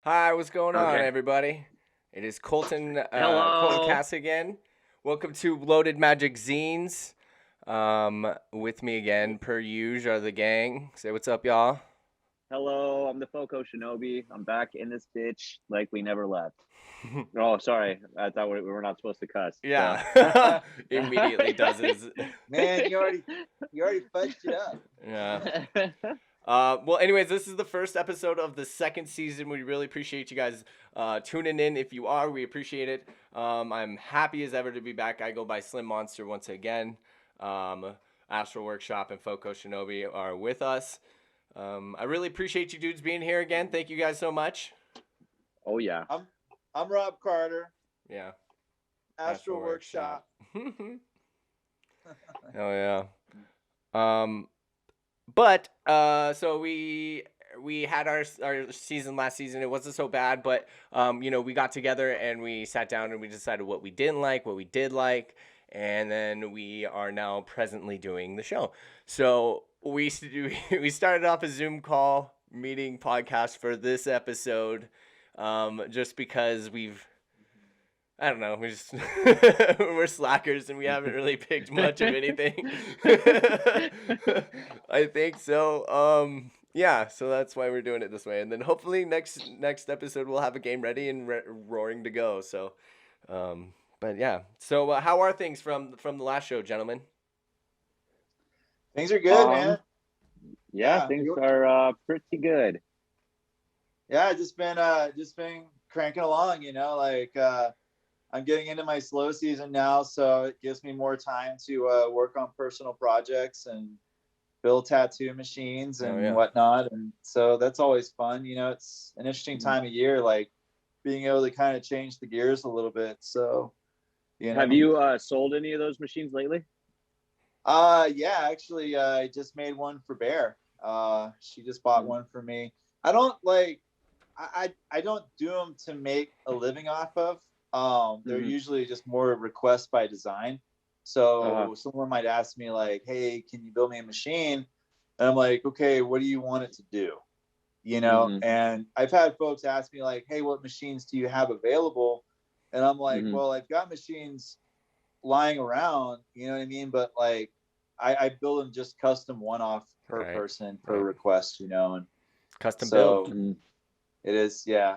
Hi, what's going on, Okay. everybody? It is Colton Hello. Cass again. Welcome to Loaded Magickzines. With me again, per usual, are the gang. Say what's up, y'all. Hello. I'm the Foco Shinobi. I'm back in this bitch like we never left. Oh, sorry. I thought we were not supposed to cuss. So. Yeah, immediately does his. Man, you already fudged it up. Yeah. Well, anyways, this is the first episode of the second season. We really appreciate you guys tuning in. If you are, we appreciate it. I'm happy as ever to be back. I go by Slim Monster once again. Astral Workshop and Foco Shinobi are with us. I really appreciate you dudes being here again. Thank you guys so much. Oh yeah. I'm Rob Carter, Yeah. Astral Workshop. Hell yeah. But so we had our season last season. It wasn't so bad, but we got together and we sat down and we decided what we didn't like, what we did like, and then we are now presently doing the show. So we started off a Zoom call meeting podcast for this episode, just because I don't know. We're slackers and we haven't really picked much of anything. I think so. Yeah. So that's why we're doing it this way, and then hopefully next episode we'll have a game ready and roaring to go. So, but yeah. So how are things from the last show, gentlemen? Things are good, man. Yeah, things are pretty good. Yeah, just been cranking along. I'm getting into my slow season now, so it gives me more time to work on personal projects and build tattoo machines and whatnot. And so that's always fun. It's an interesting time of year, like being able to kind of change the gears a little bit. So, Have you sold any of those machines lately? Yeah, actually, I just made one for Bear. She just bought one for me. I don't I don't do them to make a living off of. They're usually just more requests by design. So someone might ask me like, "Hey, can you build me a machine?" And I'm like, "Okay, what do you want it to do?" And I've had folks ask me like, "Hey, what machines do you have available?" And I'm like, "Well, I've got machines lying around, you know what I mean? But like, I build them just custom one-off per person per request, and custom so build. it is, yeah.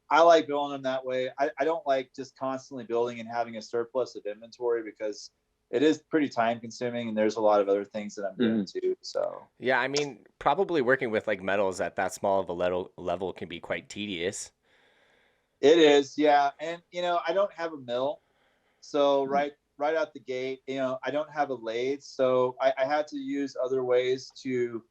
I like building them that way. I don't like just constantly building and having a surplus of inventory because it is pretty time consuming and there's a lot of other things that I'm doing too. So yeah, I mean, probably working with like metals at that small of a level can be quite tedious. It is, yeah. And I don't have a mill, so right out the gate, I don't have a lathe, so I had to use other ways to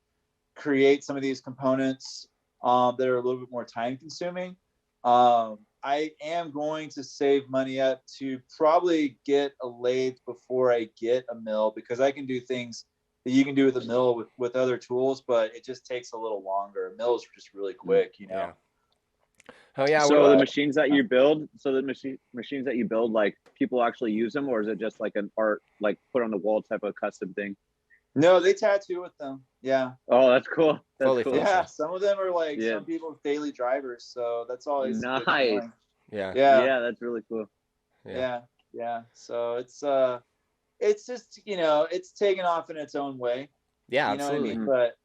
create some of these components that are a little bit more time consuming. I am going to save money up to probably get a lathe before I get a mill because I can do things that you can do with a mill with other tools, but it just takes a little longer. A mill is just really quick, Yeah. Oh yeah. So the machines that you build, machines that you build, like people actually use them, or is it just like an art, like put on the wall type of custom thing? No, they tattoo with them. Yeah. Oh, that's cool. That's cool. Yeah, some of them are like some people's daily drivers, so that's always nice. Yeah. Yeah, that's really cool. Yeah. So it's just it's taken off in its own way. Yeah, absolutely. What I mean? But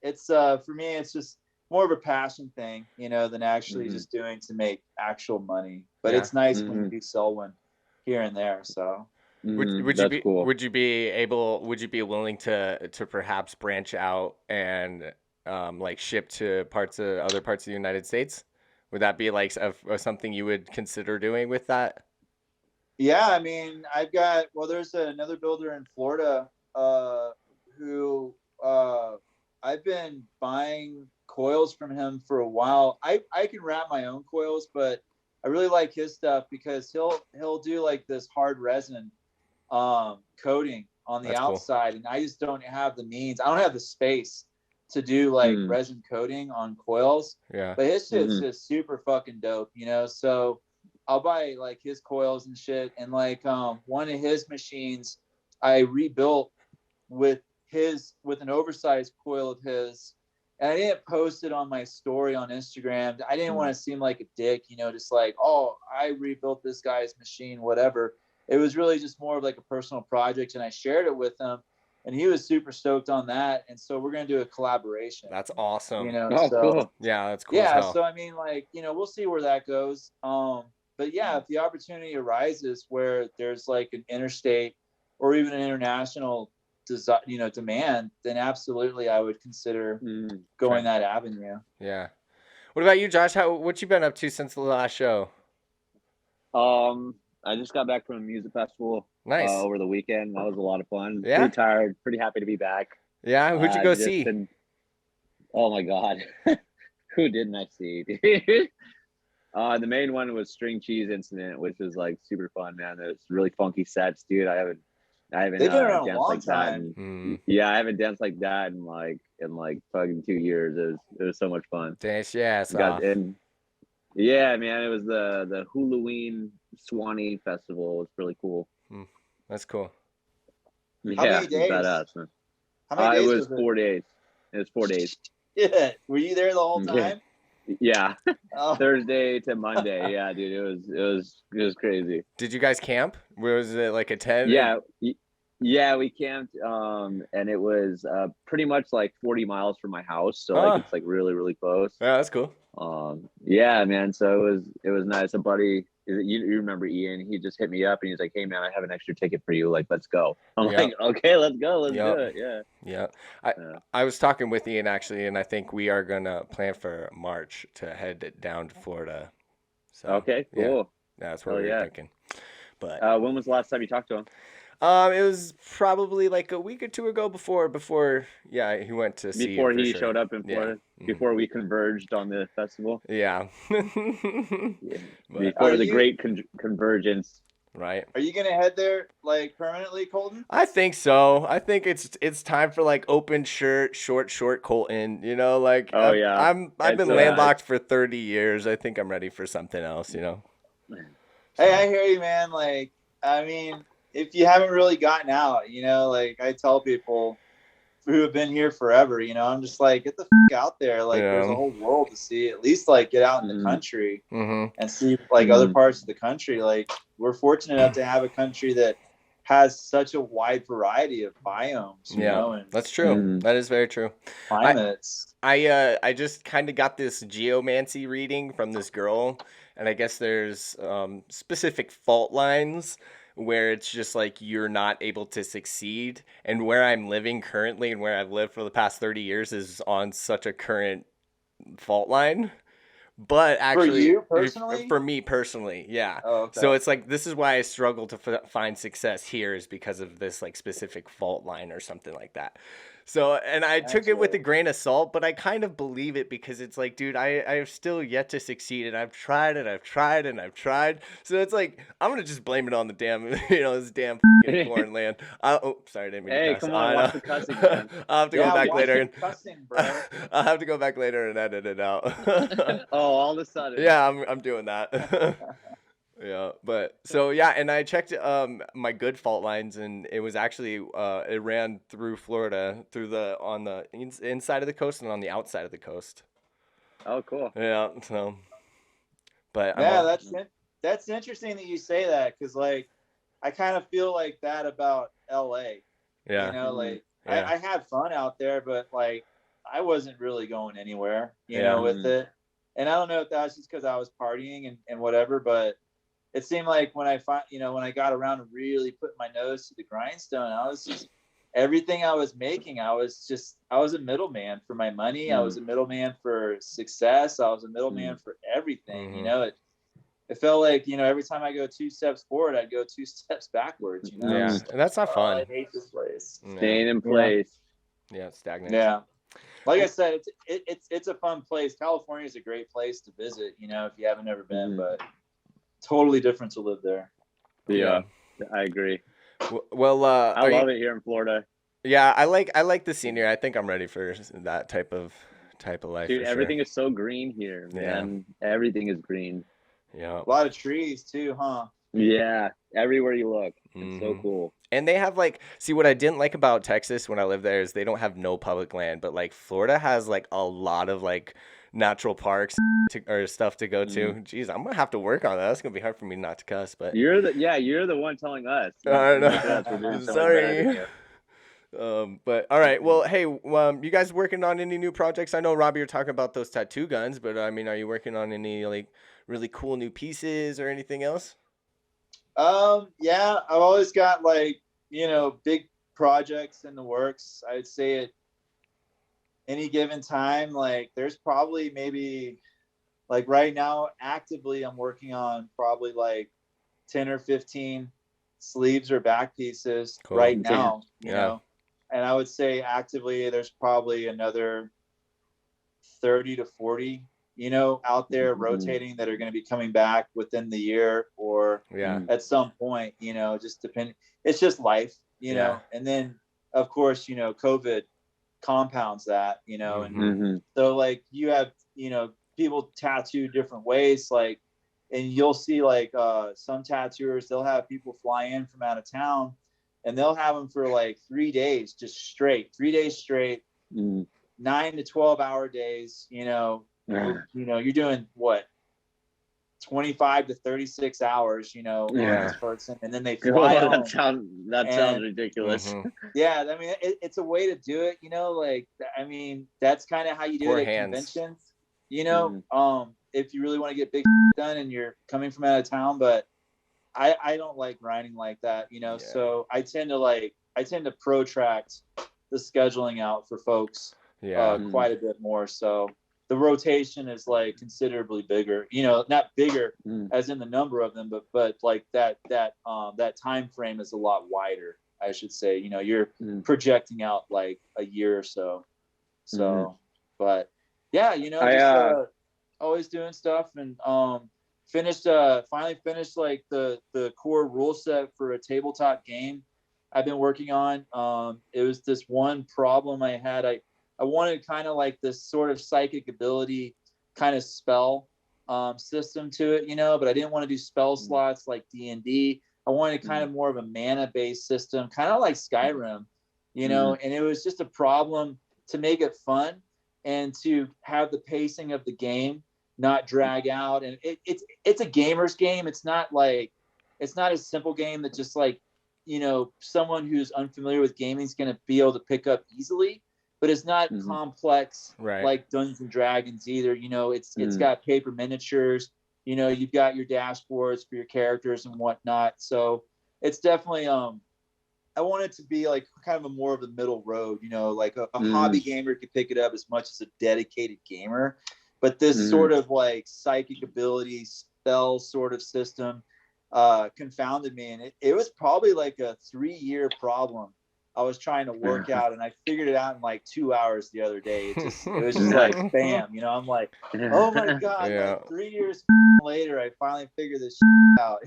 it's for me, it's just more of a passion thing, than actually just doing to make actual money. But it's nice when you do sell one here and there. So would you be willing to perhaps branch out and like ship to other parts of the United States? Would that be like something you would consider doing with that? Yeah, I mean, there's another builder in Florida who I've been buying coils from him for a while. I can wrap my own coils, but I really like his stuff because he'll do like this hard resin coating on the outside, cool. And I just don't have the means. I don't have the space to do like resin coating on coils. Yeah. But his shit's just super fucking dope, So I'll buy like his coils and shit. And like one of his machines I rebuilt with an oversized coil of his And I didn't post it on my story on Instagram. I didn't want to seem like a dick, just like, oh, I rebuilt this guy's machine, whatever. It was really just more of like a personal project, and I shared it with him, and he was super stoked on that. And so we're gonna do a collaboration. That's awesome. Oh, So cool. Yeah, that's cool. yeah. So I mean, like, we'll see where that goes. But yeah, if the opportunity arises where there's like an interstate or even an international demand, then absolutely I would consider going that avenue. Yeah. What about you, Josh? What you been up to since the last show? I just got back from a music festival. Nice. Over the weekend. That was a lot of fun. Yeah. Pretty tired. Pretty happy to be back. Yeah. Who'd you go see? Oh my God. Who didn't I see? The main one was String Cheese Incident, which was like super fun, man. It was really funky sets, dude. I haven't They've been around a long time. Yeah, I haven't danced like that in like fucking 2 years. It was so much fun. Dance, yeah, and yeah, man, it was the Halloween Swanee Festival. It was really cool. That's cool. Yeah, How many days? Badass, man. How many days it was 4 days. It was 4 days. Yeah. Were you there the whole time? Yeah. Oh. Thursday to Monday. Yeah, dude. It was crazy. Did you guys camp? Was it like a tent? Yeah, we camped. And it was pretty much like 40 miles from my house. So like it's like really, really close. Yeah, that's cool. Yeah, man. So it was nice. A buddy, you remember Ian? He just hit me up and he's like, "Hey, man, I have an extra ticket for you. Like, let's go." I'm like, "Okay, let's go. Let's do it." Yeah. Yeah. I was talking with Ian actually, and I think we are gonna plan for March to head down to Florida. So okay, cool. Yeah, that's what we were thinking. But when was the last time you talked to him? It was probably like a week or two ago before he went to see before he showed up in Florida, before we converged on the festival. Yeah. Before the great convergence. Right. Are you gonna head there like permanently, Colton? I think so. I think it's time for like open shirt, short Colton. Like I've been landlocked for 30 years. I think I'm ready for something else. Hey, I hear you, man. Like, I mean, if you haven't really gotten out, like I tell people who have been here forever, I'm just like, get the out there. Like, there's a whole world to see. At least like get out in the country and see like other parts of the country. Like, we're fortunate enough to have a country that has such a wide variety of biomes. You know, and that's true. That is very true. Climates. I just kind of got this geomancy reading from this girl, and I guess there's specific fault lines where it's just like you're not able to succeed. And where I'm living currently and where I've lived for the past 30 years is on such a current fault line. But actually, for you personally? For me personally, yeah. Oh, okay. So it's like, this is why I struggle to find success here, is because of this like specific fault line or something like that. So, and I took it with a grain of salt, but I kind of believe it because it's like, dude, I have still yet to succeed, and I've tried and I've tried and I've tried. So it's like, I'm going to just blame it on the damn, this damn foreign land. Sorry, I didn't mean to cuss. Come on, watch the cussing, man. I'll have to go back later. Cussing, bro. I'll have to go back later and edit it out. All of a sudden. Yeah, I'm doing that. Yeah, but so and I checked my good fault lines, and it was actually it ran through Florida, on the inside of the coast and on the outside of the coast. Oh, cool. Yeah, so but yeah, that's interesting that you say that, because like I kind of feel like that about LA. Yeah. Like I had fun out there, but like I wasn't really going anywhere, with it. And I don't know if that's just because I was partying and whatever, but it seemed like when I when I got around to really putting my nose to the grindstone, I was just, everything I was making, I was a middleman for my money. I was a middleman for success. I was a middleman for everything. It felt like, every time I go 2 steps forward, I'd go 2 steps backwards. Yeah, and that's not fun. I hate this place. Staying in place. Yeah, it's stagnant. Yeah. Like I said, it's a fun place. California is a great place to visit, if you haven't ever been, but totally different to live there. Yeah, I agree. Well, I love it here in Florida. Yeah, I like the scenery. I think I'm ready for that type of life. Dude, everything is so green here, man. Yeah. Everything is green. Yeah. A lot of trees too, huh? Yeah, everywhere you look, it's so Mhm. cool. And they have like, see what I didn't like about Texas when I lived there is they don't have no public land, but like Florida has like a lot of like natural parks or stuff to go to. Jeez, I'm gonna have to work on that. That's gonna be hard for me not to cuss, but You're the one telling us I not don't to not to us for know. doing so much better than Sorry. you. But all right. Well, hey, you guys working on any new projects? I know Robbie, you're talking about those tattoo guns, but I mean, are you working on any like really cool new pieces or anything else? Yeah, I've always got like, big projects in the works. I'd say at any given time, like there's probably maybe like right now actively I'm working on probably like 10 or 15 sleeves or back pieces Cool. right Damn. now, Yeah. and I would say actively there's probably another 30 to 40, out there rotating that are going to be coming back within the year or Yeah. at some point, just depending. It's just life, Yeah. and then of course, COVID compounds that, and Mhm. so like you have, people tattoo different ways, like, and you'll see like some tattooers, they'll have people fly in from out of town and they'll have them for like 3 days, just straight, 3 days straight, 9 to 12 hour days, you're doing what, 25 to 36 hours, on Yeah. this person, and then they fly Oh, home. that sounds And ridiculous. Mhm. yeah, I mean, it's a way to do it, like, I mean, that's kind of how you do Poor it at hands. conventions, if you really want to get big done and you're coming from out of town. But I don't like grinding like that, Yeah. so I tend to protract the scheduling out for folks Yeah. quite a bit more. So the rotation is like considerably bigger, not bigger as in the number of them, but like that time frame is a lot wider, I should say. You're projecting out like a year or so. So, but yeah, just always doing stuff, and finally finished like the core rule set for a tabletop game I've been working on. It was this one problem I had. I wanted kind of like this sort of psychic ability kind of spell system to it, but I didn't want to do spell slots like D&D. I wanted kind of more of a mana based system, kind of like Skyrim, and it was just a problem to make it fun and to have the pacing of the game not drag out. And it's a gamer's game. It's not a simple game that just like, someone who's unfamiliar with gaming is going to be able to pick up easily, but it's not complex Right. like Dungeons and Dragons either. It's got paper miniatures, you've got your dashboards for your characters and whatnot. So it's definitely, I want it to be like kind of a more of a middle road, like a hobby gamer could pick it up as much as a dedicated gamer. But this sort of like psychic ability spell sort of system confounded me. And it was probably like a 3-year problem I was trying to work out, and I figured it out in like 2 hours the other day. It was just like bam, I'm like, oh my God, Yeah. like 3 years later, I finally figured this out.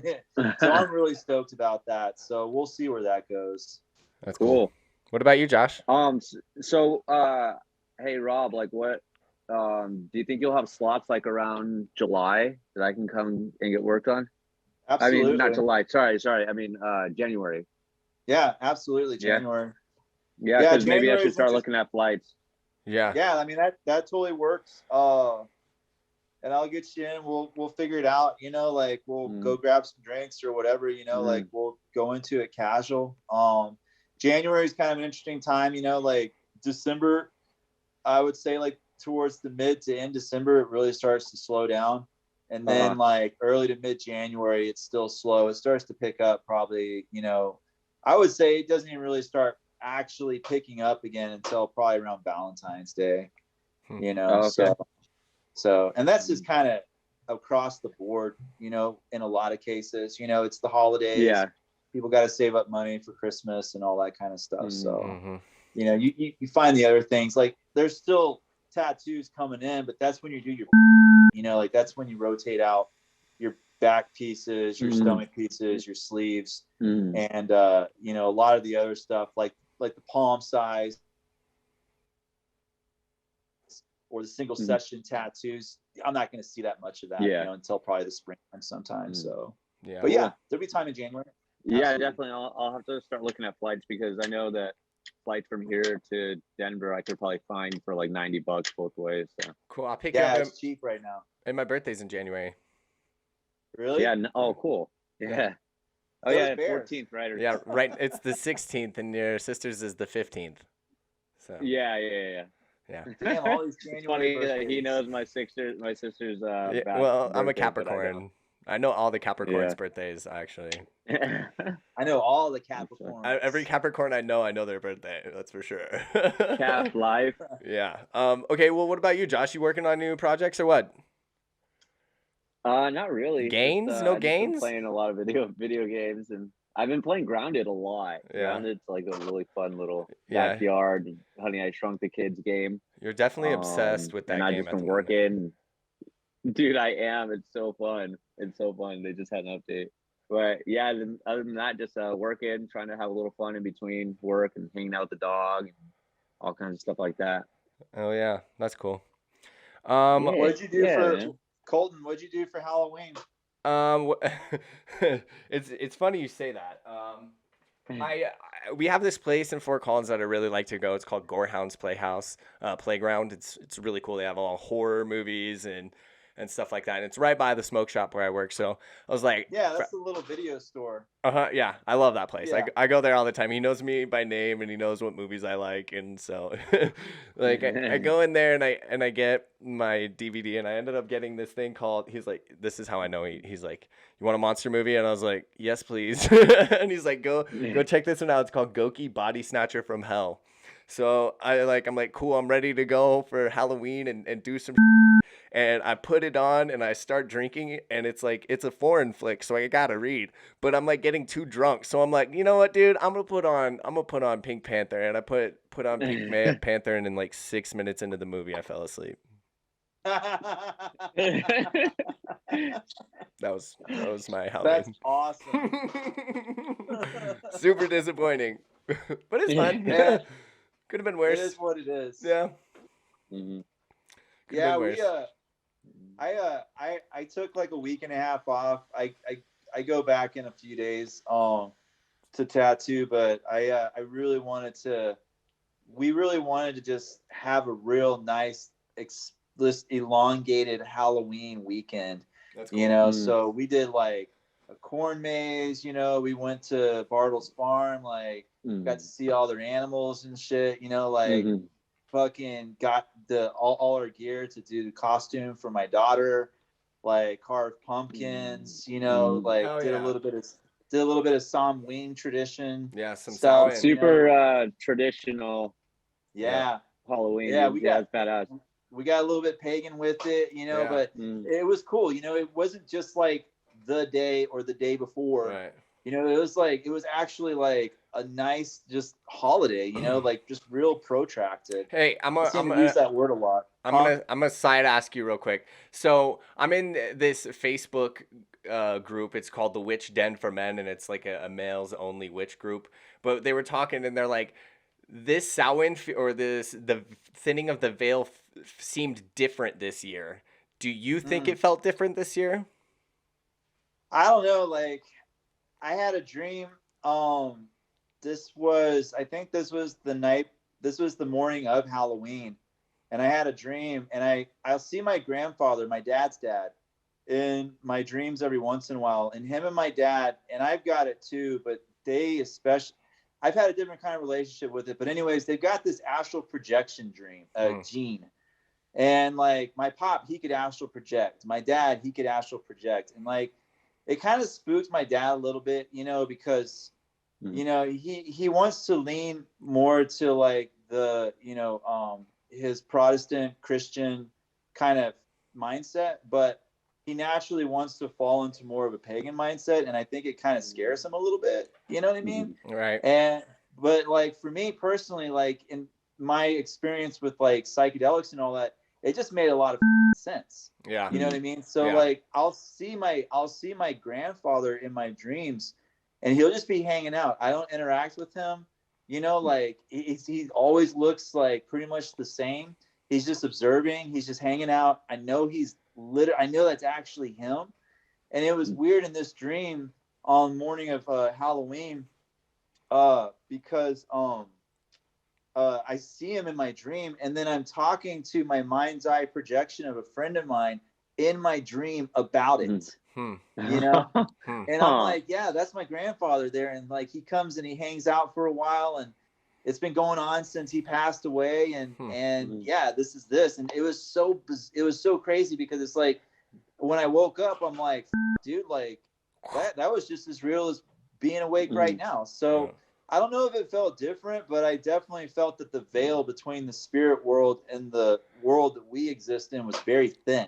So I'm really stoked about that. So we'll see where that goes. That's cool. What about you, Josh? So hey Rob, like what do you think you'll have slots like around July that I can come and get worked on? Absolutely. I mean, not July. Sorry. I mean, January. Yeah, absolutely. January. Yeah, because maybe I should start looking at flights. Yeah. Yeah, I mean that totally works. And I'll get you in. We'll figure it out. Like we'll go grab some drinks or whatever. Like we'll go into it casual. January is kind of an interesting time. Like December, I would say like towards the mid to end December, it really starts to slow down. And then like early to mid January, it's still slow. It starts to pick up probably, I would say it doesn't even really start actually picking up again until probably around Valentine's Day, Okay. So, and that's just kind of across the board, in a lot of cases, it's the holidays. Yeah. People got to save up money for Christmas and all that kind of stuff. So, you find the other things, like there's still tattoos coming in, but that's when you do your, like that's when you rotate out your back pieces, your stomach pieces, your sleeves, and a lot of the other stuff like the palm size or the single session tattoos. I'm not going to see that much of that, until probably the springtime sometime. So Yeah. But yeah, there'll be time in January. Yeah, Absolutely. definitely. I'll have to start looking at flights because I know that flights from here to Denver I could probably find for like $90 both ways. So Cool. I'll pick you Yeah, up. it's cheap right now. And my birthday's in January. Really? yeah. Oh, cool. Yeah. Yeah. Oh So yeah, is Bears. 14th, right? Or, Yeah, right. It's the 16th, and your sister's is the 15th. So yeah. yeah. Damn, all these It's January funny that he birthdays. knows my sister's Yeah, bad well, I'm a birthday, but I don't. Capricorn. I know all the Capricorn's Yeah. birthdays actually. I know all the Capricorns. Every Capricorn I know their birthday. That's for sure. Cap life. Yeah. Okay. Well, what about you, Josh? You working on new projects or what? Not really. Gains? Just, No I've just been gains? playing a lot of video games, and I've been playing Grounded a lot. Yeah. Grounded's like a really fun little Yeah. backyard Honey I Shrunk the Kids game. You're definitely obsessed with that and I've game just at been the moment. working. Dude, I am. It's so fun. It's so fun. They just had an update. But yeah, other than that, just working, trying to have a little fun in between work and hanging out with the dog and all kinds of stuff like that. Oh yeah, that's cool. Yeah, What'd you do for man. Colton? What'd you do for Halloween? It's funny you say that. We have this place in Fort Collins that I really like to go. It's called Gorehound's Playground. It's really cool. They have all horror movies and stuff like that. And it's right by the smoke shop where I work. So I was like, Yeah, that's the little video store. yeah, I love that place. Yeah. I go there all the time. He knows me by name and he knows what movies I like, and so like I go in there and I get my DVD, and I ended up getting this thing called. He's like, this is how I know. He's like, you want a monster movie? And I was like, yes, please. And he's like, go check this one out. It's called Goki Body Snatcher from Hell. So I'm like, cool. I'm ready to go for Halloween and do some. And I put it on and I start drinking, and it's like, it's a foreign flick, so I gotta read, but I'm like getting too drunk, so I'm like, you know what, dude, I'm gonna put on Pink Panther, and I put on Pink Panther, and in like 6 minutes into the movie I fell asleep. That was my Halloween. That's awesome. Super disappointing, but it's fun. Yeah. Could have been worse. It is what it is. Yeah. Mm-hmm. Yeah, I took like a week and a half off. I go back in a few days to tattoo, but we really wanted to just have a real nice this elongated Halloween weekend. That's cool. You know, so we did like a corn maze, you know, we went to Bartle's farm, like got to see all their animals and shit, you know, like fucking got all our gear to do the costume for my daughter, like carved pumpkins, you know, like did a little bit of Samhain tradition. Yeah, some stuff. Samhain. Super traditional. Yeah. Halloween. Yeah, we got badass. We got a little bit pagan with it, you know, but it was cool. You know, it wasn't just like the day or the day before. Right. You know, it was actually like a nice just holiday, you know, like just real protracted. Hey, I'm gonna use that word a lot. I'm gonna side ask you real quick. So I'm in this Facebook group. It's called the Witch Den for Men, and it's like a males only witch group. But they were talking, and they're like, this Samhain or the thinning of the veil seemed different this year. Do you think it felt different this year? I don't know. Like, I had a dream. I think this was the morning of Halloween, and I had a dream, and I'll see my grandfather, my dad's dad, in my dreams every once in a while, and him and my dad, and I've got it too, but they especially, I've had a different kind of relationship with it, but anyways, they've got this astral projection gene. And like my pop, he could astral project. My dad, he could astral project. And like, it kind of spooked my dad a little bit, you know, because, you know, he wants to lean more to like the, you know, his Protestant Christian kind of mindset, but he naturally wants to fall into more of a pagan mindset. And I think it kind of scares him a little bit. You know what I mean? Right. But like for me personally, like in my experience with like psychedelics and all that, it just made a lot of sense. Yeah. You know what I mean? So like I'll see my grandfather in my dreams, and he'll just be hanging out. I don't interact with him. You know, like he always looks like pretty much the same. He's just observing. He's just hanging out. I know I know that's actually him. And it was weird in this dream on the morning of Halloween, because I see him in my dream, and then I'm talking to my mind's eye projection of a friend of mine in my dream about it. You know, and I'm like, yeah, that's my grandfather there, and like he comes and he hangs out for a while, and it's been going on since he passed away, and yeah, this is this, and it was so crazy because it's like when I woke up, I'm like, dude, like that was just as real as being awake right now. So I don't know if it felt different, but I definitely felt that the veil between the spirit world and the world that we exist in was very thin.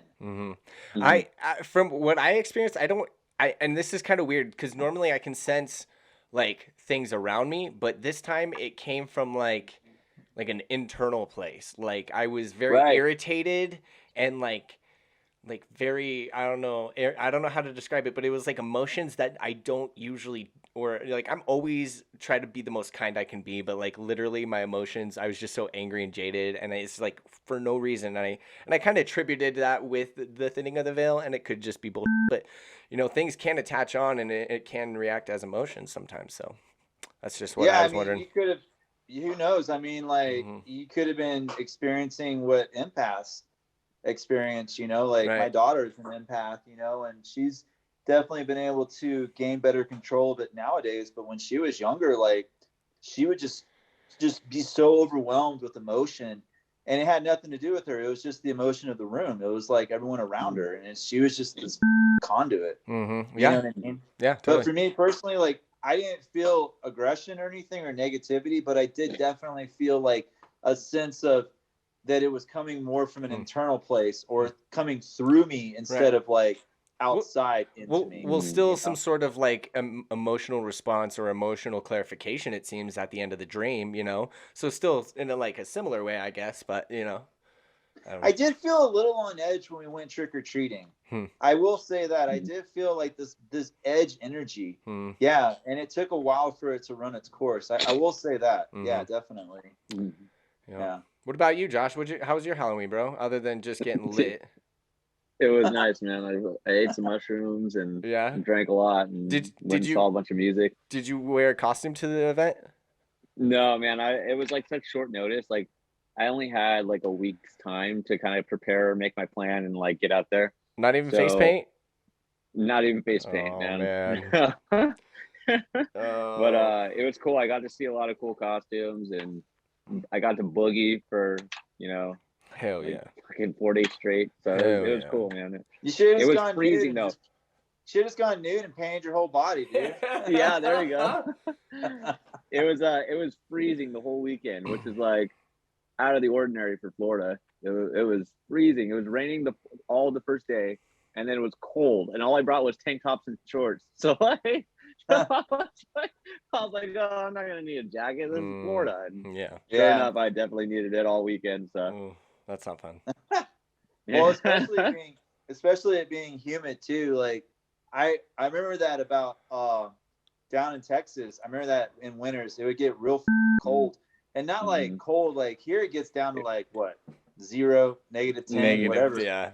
I from what I experienced, and this is kind of weird because normally I can sense like things around me, but this time it came from like an internal place. Like I was very irritated and like very, I don't know how to describe it, but it was like emotions that I don't usually, or like I'm always try to be the most kind I can be, but like literally my emotions, I was just so angry and jaded, and it's like for no reason. And I kind of attributed that with the thinning of the veil, and it could just be bullshit, but you know, things can attach on and it can react as emotions sometimes. So that's just what I was wondering. You could have, who knows? I mean, like you could have been experiencing what empaths experience, you know, like my daughter's an empath, you know, and she's definitely been able to gain better control of it nowadays. But when she was younger, like she would just be so overwhelmed with emotion, and it had nothing to do with her. It was just the emotion of the room. It was like everyone around her, and she was just this conduit. You know what I mean? Yeah, totally. But for me personally, like I didn't feel aggression or anything or negativity, but I did definitely feel like a sense of that it was coming more from an internal place or coming through me instead of like outside into me. Well, still some sort of like emotional response or emotional clarification, it seems, at the end of the dream, you know? So still in like a similar way, I guess, but you know. I did feel a little on edge when we went trick-or-treating. I will say that. I did feel like this edge energy. Yeah, and it took a while for it to run its course. I will say that. Yeah, definitely. Yeah. What about you, Josh? How was your Halloween, bro? Other than just getting lit? It was nice, man. I ate some mushrooms and drank a lot and did you saw a bunch of music. Did you wear a costume to the event? No, man. It was like such short notice. Like I only had like a week's time to kind of prepare, make my plan, and like get out there. Not even face paint? Not even face paint, man. But it was cool. I got to see a lot of cool costumes, and I got to boogie for, you know, hell yeah, fucking 4 days straight. So it was cool, man. You should have it was freezing though. Should have gone nude and painted your whole body, dude. Yeah, there you go. It was freezing the whole weekend, which is like out of the ordinary for Florida. It was freezing. It was raining all the first day, and then it was cold, and all I brought was tank tops and shorts. So like I was like, oh, I'm not gonna need a jacket. This is Florida. And sure enough, I definitely needed it all weekend. So that's not fun. Well, especially it being humid too. Like I remember that about down in Texas. I remember that in winters it would get real cold, and not like cold like here. It gets down to like what, 0, -10, whatever. Yeah.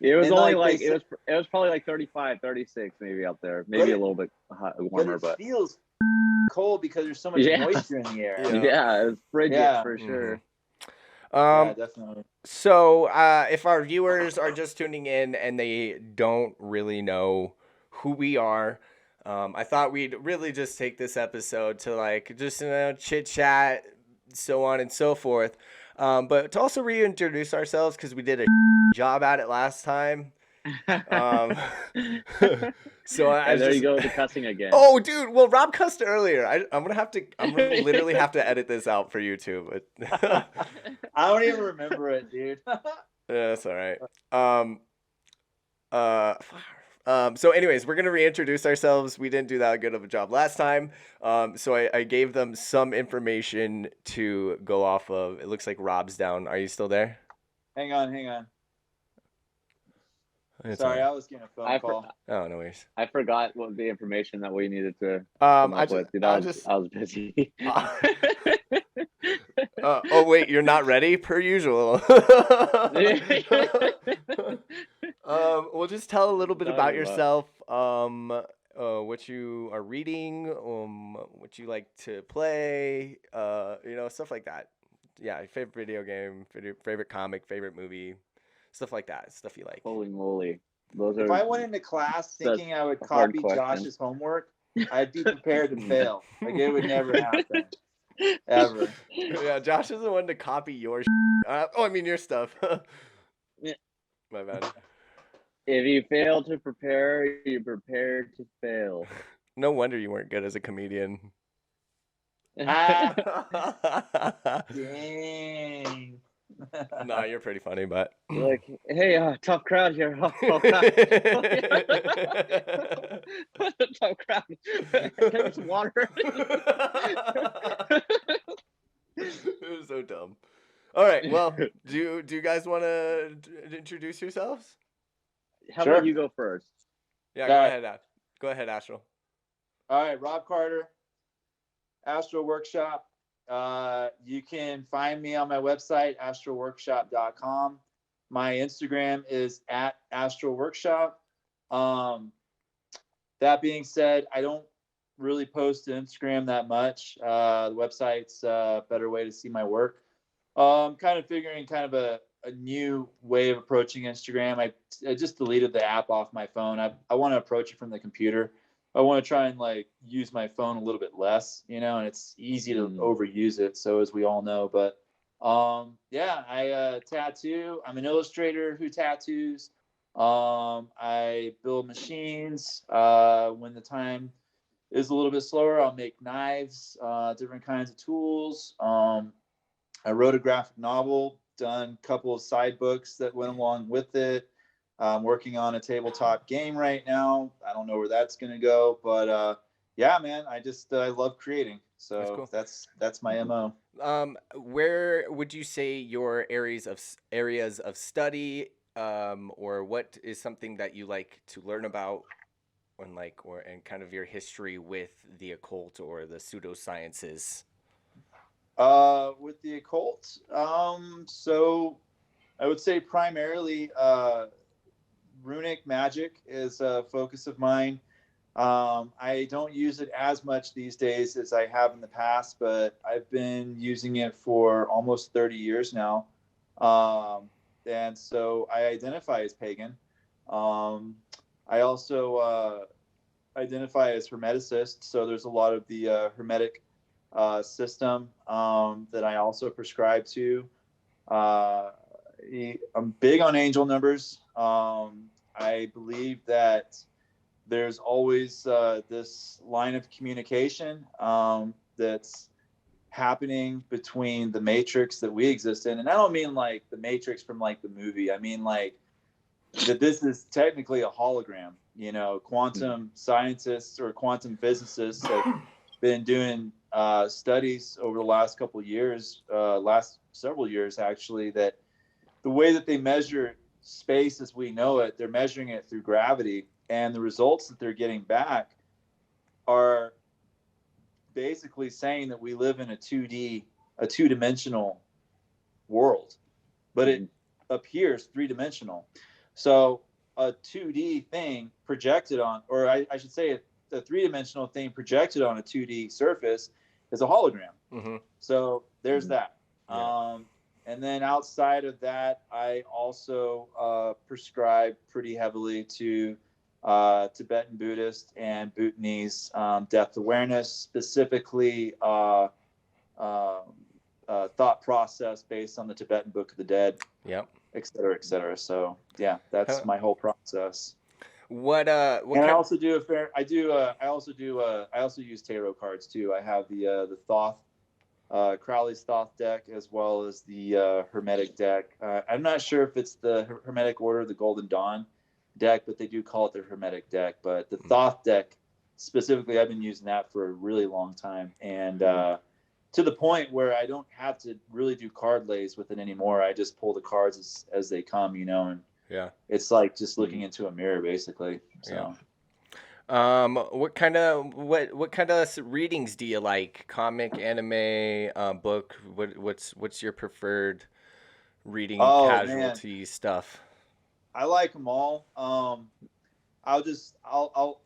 It was only like it was probably like 35, 36 maybe out there, maybe a little bit warmer, but it feels cold because there's so much moisture in the air. Yeah, it's frigid for sure. Yeah, definitely. So if our viewers are just tuning in and they don't really know who we are, I thought we'd really just take this episode to like just chit chat, so on and so forth. But to also reintroduce ourselves because we did a job at it last time. So there you go with the cussing again. Oh, dude. Well, Rob cussed earlier. I'm gonna literally have to edit this out for YouTube. But I don't even remember it, dude. Yeah, that's all right. So anyways, we're going to reintroduce ourselves. We didn't do that good of a job last time. So I gave them some information to go off of. It looks like Rob's down. Are you still there? Hang on. Sorry, I was getting a phone call. Oh, no worries. I forgot what the information that we needed to come up with. I was busy. Oh, wait, you're not ready? Per usual. Well, just tell a little bit about Talking about. yourself. What you are reading. What you like to play. Stuff like that. Yeah, your favorite video game, favorite comic, favorite movie, stuff like that. Stuff you like. Holy moly, those If are I went into class such thinking I would a hard copy question. Josh's homework, I'd be prepared to fail. Like it would never happen, ever. Yeah, Josh is the one to copy your. I mean your stuff. My bad. If you fail to prepare, you're prepared to fail. No wonder you weren't good as a comedian. Ah, dang. Nah, you're pretty funny, but You're like, hey, tough crowd here. Oh, tough crowd. Can I get some water? It was so dumb. All right, well, do you guys want to introduce yourselves? How Sure. about you go first? Yeah, All go right. ahead. Go ahead, Astral. All right, Rob Carter, Astro Workshop. You can find me on my website, astroworkshop.com. My Instagram is at Astro Workshop. That being said, I don't really post to Instagram that much. The website's a better way to see my work. Kind of figuring kind of a new way of approaching Instagram. I just deleted the app off my phone. I want to approach it from the computer. I want to try and like use my phone a little bit less, and it's easy to overuse it. So as we all know, but yeah, I tattoo. I'm an illustrator who tattoos. I build machines. When the time is a little bit slower, I'll make knives, different kinds of tools. I wrote a graphic novel, done a couple of side books that went along with it. I'm working on a tabletop game right now. I don't know where that's going to go, but yeah, man, I love creating. So that's my MO. Where would you say your areas of study, or what is something that you like to learn about, and kind of your history with the occult or the pseudosciences? With the occult, so I would say primarily runic magic is a focus of mine. I don't use it as much these days as I have in the past, but I've been using it for almost 30 years now. And so I identify as pagan. I also identify as hermeticist. So there's a lot of the hermetic system that I also prescribe to. I'm big on angel numbers. I believe that there's always this line of communication that's happening between the matrix that we exist in. And I don't mean like the matrix from like the movie. I mean like that this is technically a hologram. Quantum scientists or quantum physicists have been doing studies over the last couple of years, last several years actually, that the way that they measure space as we know it, they're measuring it through gravity, and the results that they're getting back are basically saying that we live in a two-dimensional world, but it appears three-dimensional. So a 2D thing projected on, or I should say a three-dimensional thing projected on a 2D surface is a hologram. Mm-hmm. So there's that. Yeah. And then outside of that, I also prescribe pretty heavily to Tibetan Buddhist and Bhutanese depth awareness, specifically thought process based on the Tibetan Book of the Dead. Yep. Et cetera, et cetera. So yeah, that's my whole process. What and I also do I also use tarot cards too. I have the Thoth, Crowley's Thoth deck, as well as the Hermetic deck. I'm not sure if it's the Hermetic Order, the Golden Dawn deck, but they do call it the Hermetic deck. But the Thoth deck specifically, I've been using that for a really long time, and to the point where I don't have to really do card lays with it anymore. I just pull the cards as they come, and yeah, it's like just looking into a mirror, basically. So. Yeah. What kind of readings do you like? Comic, anime, book? What's your preferred reading casualty stuff? I like them all. I'll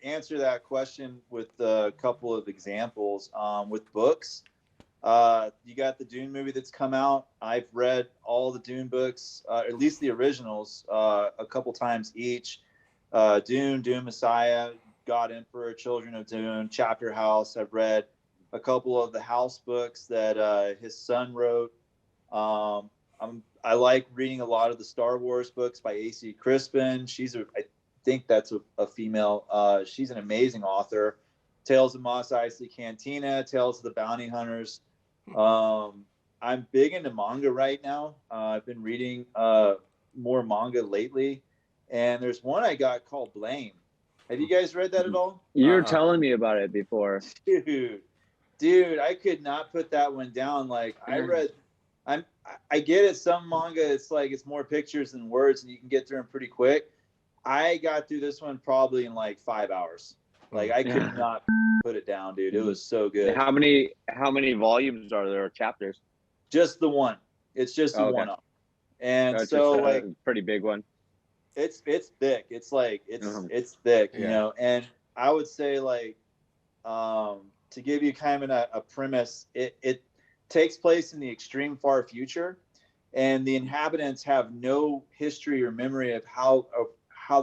answer that question with a couple of examples. With books, you got the Dune movie that's come out. I've read all the Dune books, at least the originals, a couple times each. Dune, Dune Messiah, God Emperor, Children of Dune, Chapter House. I've read a couple of the House books that his son wrote. I like reading a lot of the Star Wars books by A.C. Crispin. I think that's a female. She's an amazing author. Tales of Mos Eisley Cantina, Tales of the Bounty Hunters. I'm big into manga right now. I've been reading more manga lately, and there's one I got called Blame. Have you guys read that at all? You were telling me about it before. Dude, I could not put that one down. Like I get it. Some manga, it's like it's more pictures than words, and you can get through them pretty quick. I got through this one probably in like 5 hours. Like I could not put it down, dude. It was so good. How many volumes are there, or chapters? Just the one. It's just the one off. And so like a pretty big one. It's thick. It's like it's thick, you know. And I would say like to give you kind of a premise, it takes place in the extreme far future, and the inhabitants have no history or memory of how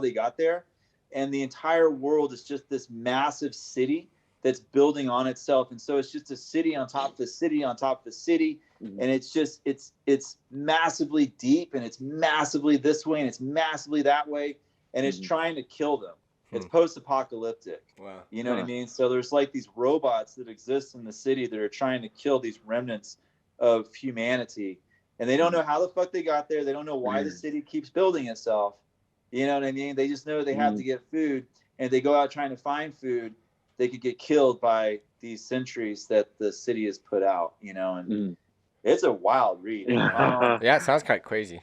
they got there, and the entire world is just this massive city that's building on itself, and so it's just a city on top of the city on top of the city, and it's just it's massively deep, and it's massively this way and it's massively that way, and it's trying to kill them. It's post-apocalyptic. Wow. You know what I mean? So there's like these robots that exist in the city that are trying to kill these remnants of humanity, and they don't know how the fuck they got there. They don't know why the city keeps building itself. You know what I mean? They just know they have to get food, and they go out trying to find food. They could get killed by these sentries that the city has put out, you know, and it's a wild read. Yeah, it sounds kind of crazy.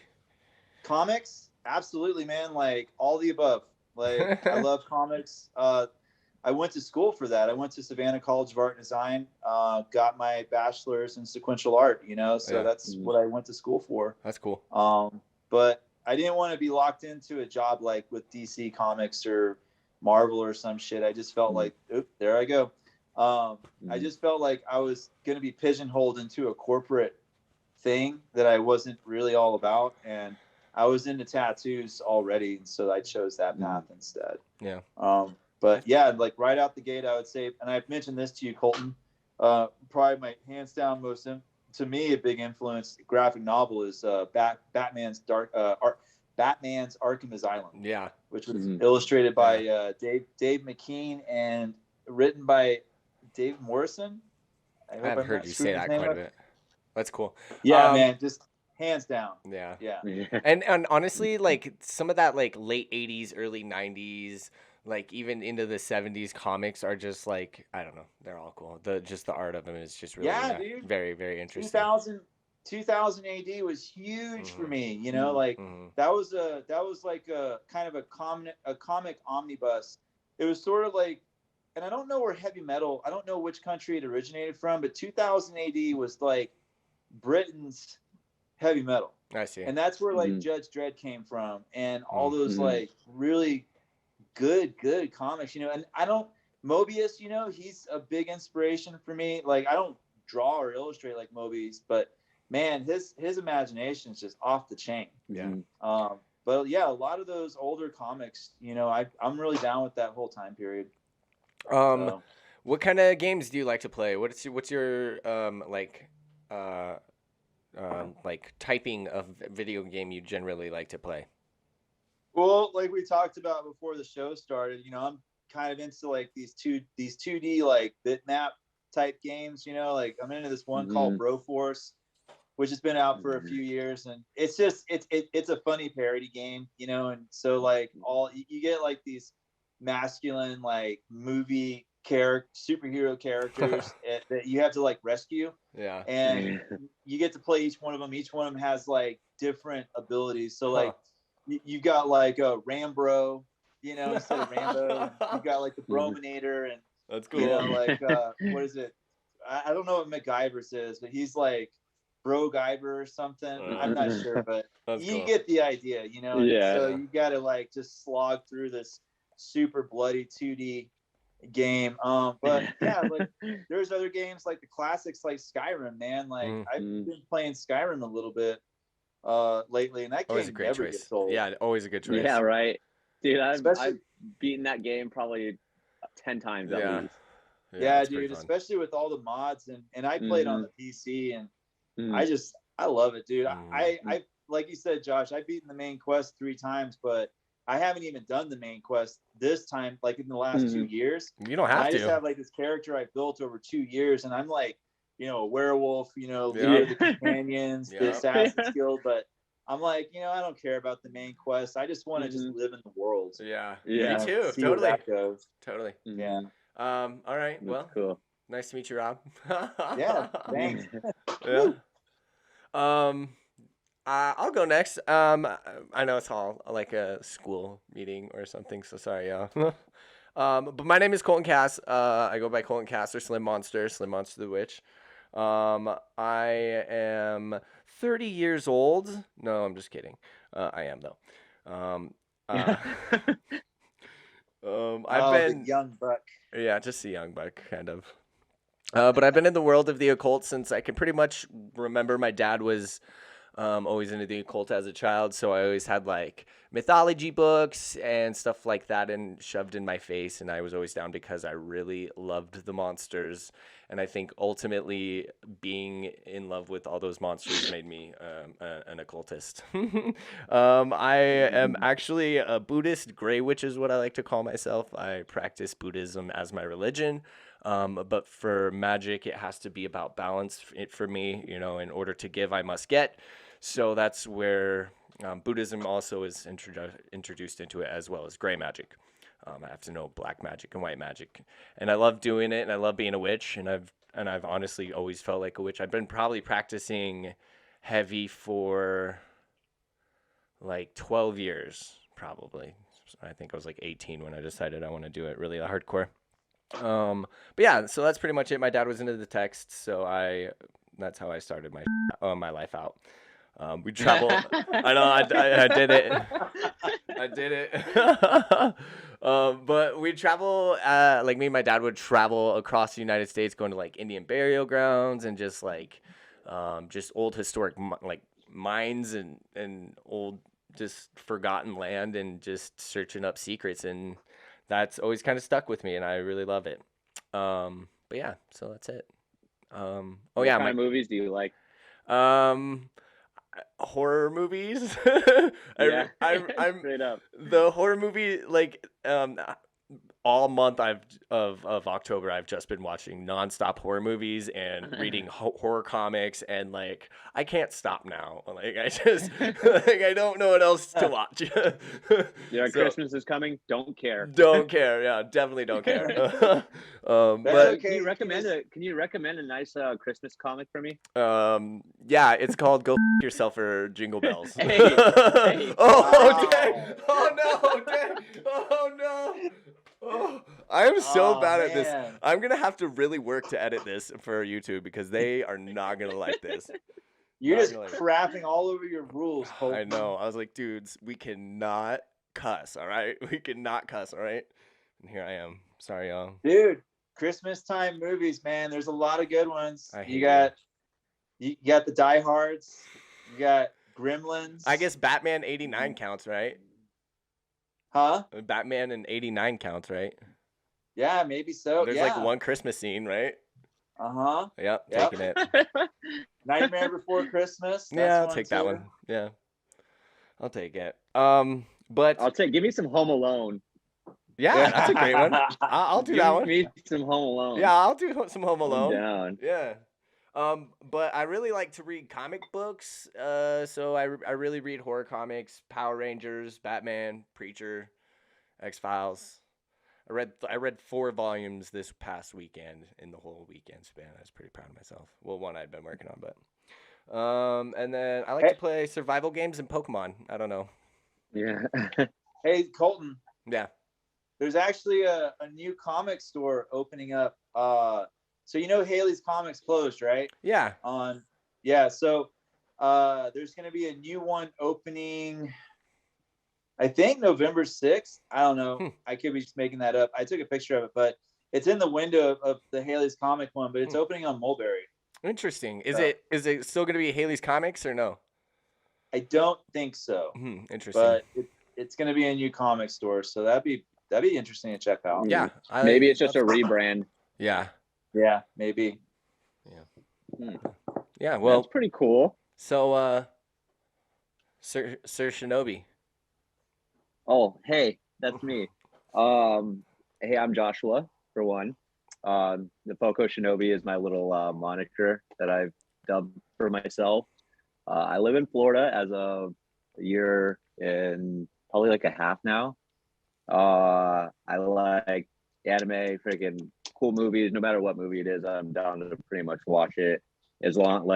Comics, absolutely, man. Like all the above. Like I love comics. I went to school for that. I went to Savannah College of Art and Design, got my bachelor's in sequential art, you know, so that's what I went to school for. That's cool. But I didn't want to be locked into a job like with DC Comics or Marvel or some shit. I just felt like, oop, there I go. I just felt like I was going to be pigeonholed into a corporate thing that I wasn't really all about. And I was into tattoos already, and so I chose that path instead. Yeah. But yeah, like right out the gate, I would say, and I've mentioned this to you, Colton, probably my hands down most, to me, a big influence graphic novel is Batman's Arkham Asylum. Yeah. Which was illustrated by Dave McKean and written by Dave Morrison. I haven't heard you say that quite a bit. That's cool. Yeah, man, just hands down. Yeah. Yeah. And honestly, like some of that like late 80s, early 90s, like even into the 70s comics are just like, I don't know, they're all cool. The art of them is just really dude. very, very interesting. 2000 AD was huge for me, you know, like that was like a kind of a comic omnibus. It was sort of like, and I don't know where heavy metal, I don't know which country it originated from, but 2000 AD was like Britain's heavy metal. I see. And that's where like Judge Dredd came from, and all those like really good comics, you know. And Mobius, you know, he's a big inspiration for me. Like I don't draw or illustrate like Mobius, but man, his imagination is just off the chain. Yeah. But yeah, a lot of those older comics, you know, I'm really down with that whole time period. What kind of games do you like to play? What's your like typing of video game you generally like to play? Well, like we talked about before the show started, you know, I'm kind of into like these 2D like bitmap type games, you know, like I'm into this one called Broforce, which has been out for a few years, and it's just it's a funny parody game, you know. And so like you get like these masculine like movie superhero characters that you have to like rescue, and you get to play each one of them. Each one of them has like different abilities, so like you've got like a Rambro, you know, instead of Rambo. You've got like the Brominator, and that's cool. You know, like what is it? I don't know what MacGyver's is, but he's like Brogue Iver or something. I'm not sure, but you cool. get the idea, you know. Yeah. So you got to like just slog through this super bloody 2D game. But yeah, like there's other games like the classics like Skyrim, man. Like I've been playing Skyrim a little bit lately, and that Always a game great never choice. gets old. Yeah, always a good choice. Yeah, right. Dude, I've Especially- beaten that game probably 10 times at least. Yeah, it's pretty dude, fun. especially with all the mods, and I played on the PC, and Mhm. I love it, dude. I like you said, Josh, I've beaten the main quest 3 times, but I haven't even done the main quest this time, like in the last 2 years. You don't And have I to. just have like this character I built over 2 years, and I'm like, you know, a werewolf, you know, leader of the companions, the Assassin's Guild, but I'm like, you know, I don't care about the main quest. I just want to just live in the world. Yeah. Yeah. Me too. See where Totally. that goes. Totally. Yeah. All right. That's Well, cool. nice to meet you, Rob. Yeah. Thanks. Yeah. I'll go next. I know it's all like a school meeting or something, so sorry, y'all. But my name is Colton Cass. I go by Colton Cass or Slim Monster the Witch. I am 30 years old. No, I'm just kidding. I am though. I've been the young buck. Yeah, just a young buck, kind of. But I've been in the world of the occult since I can pretty much remember. My dad was always into the occult as a child, so I always had like mythology books and stuff like that and shoved in my face, and I was always down because I really loved the monsters, and I think ultimately being in love with all those monsters made me an occultist. I am actually a Buddhist Grey Witch is what I like to call myself. I practice Buddhism as my religion. But for magic, it has to be about balance for me. You know, in order to give, I must get. So that's where Buddhism also is introduced into it, as well as gray magic. I have to know black magic and white magic, and I love doing it, and I love being a witch, and I've honestly always felt like a witch. I've been probably practicing heavy for like 12 years, probably. I think I was like 18 when I decided I want to do it really hardcore. But yeah, so that's pretty much it. My dad was into the text, so that's how I started my life out. We travel. I know I did it. I did it. But we travel. Like me and my dad would travel across the United States, going to like Indian burial grounds and just like, just old historic like mines and old just forgotten land and just searching up secrets, and that's always kind of stuck with me, and I really love it. But yeah, so that's it. What kind of movies do you like? Horror movies. Yeah, I'm straight up. The horror movie, like all month of October, I've just been watching nonstop horror movies and reading horror comics, and like I can't stop now. Like I just like I don't know what else to watch. Yeah, so, Christmas is coming. Don't care. Don't care. Yeah, definitely don't care. But can you recommend a nice Christmas comic for me? Yeah, it's called "Go F Yourself" or "Jingle Bells." Hey. Oh, dang. Oh no, dang. Oh no. Oh, I am so bad at this. I'm going to have to really work to edit this for YouTube because they are not going to like this. You're just crapping all over your rules, Hope. I know. I was like, dudes, we cannot cuss, all right? We cannot cuss, all right? And here I am. Sorry, y'all. Dude, Christmas time movies, man. There's a lot of good ones. You got the Die Hards. You got Gremlins. I guess Batman 89 counts, right? Huh? Batman in 89 counts, right? Yeah, maybe so. There's like one Christmas scene, right? Uh-huh. Yep, taking it. Nightmare Before Christmas. Yeah, I'll take that one. Yeah. I'll take it. But give me some Home Alone. Yeah, that's a great one. I'll do that one. Give me some Home Alone. Yeah, I'll do some Home Alone. I'm down. Yeah. But I really like to read comic books. So I really read horror comics, Power Rangers, Batman, Preacher, X-Files. I read 4 volumes this past weekend in the whole weekend span. I was pretty proud of myself. Well, one I'd been working on, but and then I like to play survival games and Pokemon. I don't know. Yeah. Hey, Colton. Yeah. There's actually a new comic store opening up. So you know Haley's Comics closed, right? Yeah. Yeah, so there's going to be a new one opening, I think November 6th. I don't know. I could be just making that up. I took a picture of it, but it's in the window of the Haley's Comic one, but it's opening on Mulberry. Interesting. Is it still going to be Haley's Comics or no? I don't think so. Interesting. But it's going to be a new comic store, so that'd be interesting to check out. Yeah. Maybe it's just a rebrand. Yeah. Yeah, maybe. Yeah. Yeah, well, that's pretty cool. So Sir Shinobi. Oh, hey, that's me. Hey, I'm Joshua, for one. The Foco Shinobi is my little moniker that I've dubbed for myself. I live in Florida as of a year and probably like a half now. I like anime, freaking cool movies. No matter what movie it is, I'm down to pretty much watch it. As long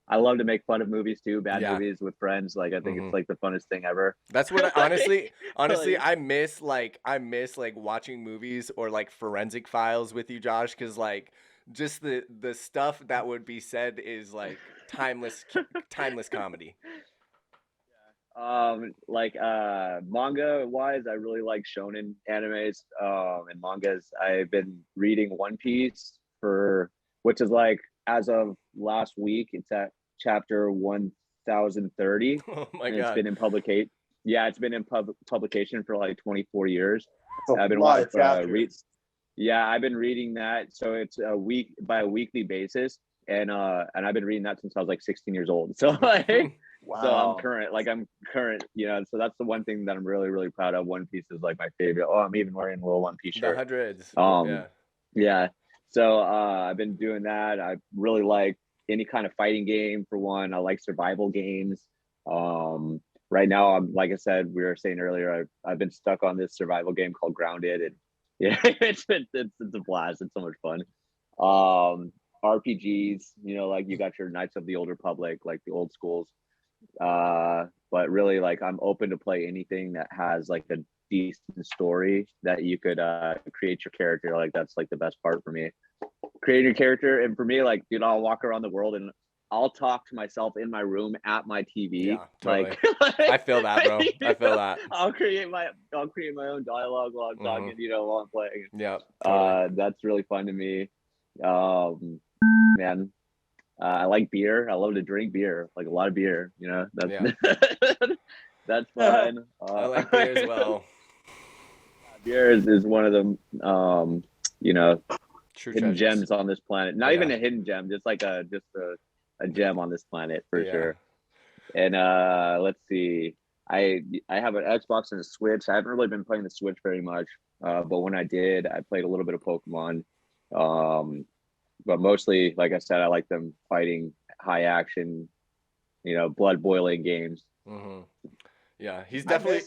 I love to make fun of movies too, bad movies with friends. Like I think it's like the funnest thing ever. That's what honestly, I miss watching movies or like Forensic Files with you, Josh, because like just the stuff that would be said is like timeless comedy. Manga wise, I really like shonen animes and mangas. I've been reading One Piece which is like as of last week, it's at chapter 1030. Oh my God. It's been in publication. Yeah, it's been in publication for like 24 years. I've been I've been reading that. So it's a weekly basis. And I've been reading that since I was like 16 years old. So like wow. So I'm current, so that's the one thing that I'm really, really proud of. One Piece is like my favorite. Oh, I'm even wearing a little One Piece shirt. The hundreds. Yeah. So I've been doing that. I really like any kind of fighting game for one. I like survival games. Right now, like I said, we were saying earlier, I've been stuck on this survival game called Grounded, and yeah, it's a blast. It's so much fun. RPGs, like you got your Knights of the Old Republic, like the old schools. But really, like I'm open to play anything that has like a decent story that you could create your character. Like that's like the best part for me. Creating your character, and for me, like I'll walk around the world and I'll talk to myself in my room at my TV. Yeah, totally. Like I feel that, bro. I feel that. I'll create my own dialogue while I'm talking, while I'm playing. Yeah. Totally. That's really fun to me. Man. I like beer. I love to drink beer, like a lot of beer. That's fun. I like beer as well. Beer is one of the True hidden treasures. gems on this planet. Not even a hidden gem, just like a gem on this planet for sure. And let's see. I have an Xbox and a Switch. I haven't really been playing the Switch very much, but when I did, I played a little bit of Pokemon. But mostly, like I said, I like them fighting, high action, blood boiling games. Mm-hmm. Yeah, he's definitely.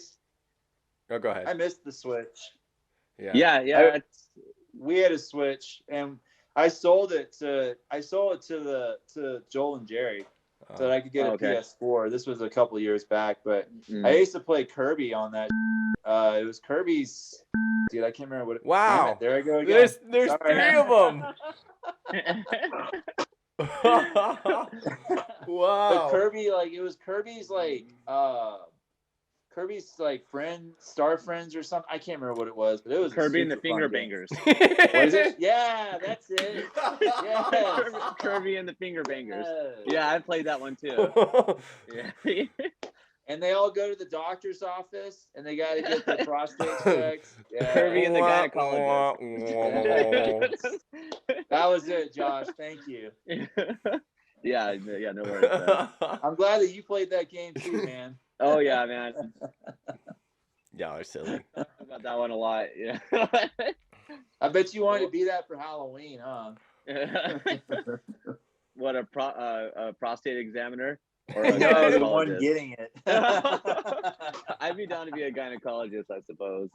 Oh, go ahead. I missed the Switch. Yeah. We had a Switch, and I sold it to Joel and Jerry, so that I could get a PS4. This was a couple of years back, but I used to play Kirby on that. It was Kirby's. Dude, I can't remember what. Wow. There I go again. There's three of them. Wow. But Kirby, like it was Kirby's Star Friends or something. I can't remember what it was, but it was Kirby and the Finger Bangers. What is it? Yeah, that's it. Yes. Kirby and the Finger Bangers. Yeah, I played that one too. Yeah. And they all go to the doctor's office, and they got to get their prostate checked. Yeah. Kirby and the gynecologist. That was it, Josh. Thank you. Yeah, no worries. I'm glad that you played that game too, man. Oh yeah, man. Y'all are silly. I about that one a lot. Yeah. I bet you wanted to be that for Halloween, huh? What a prostate examiner? Or no, the one getting it. I'd be down to be a gynecologist, I suppose.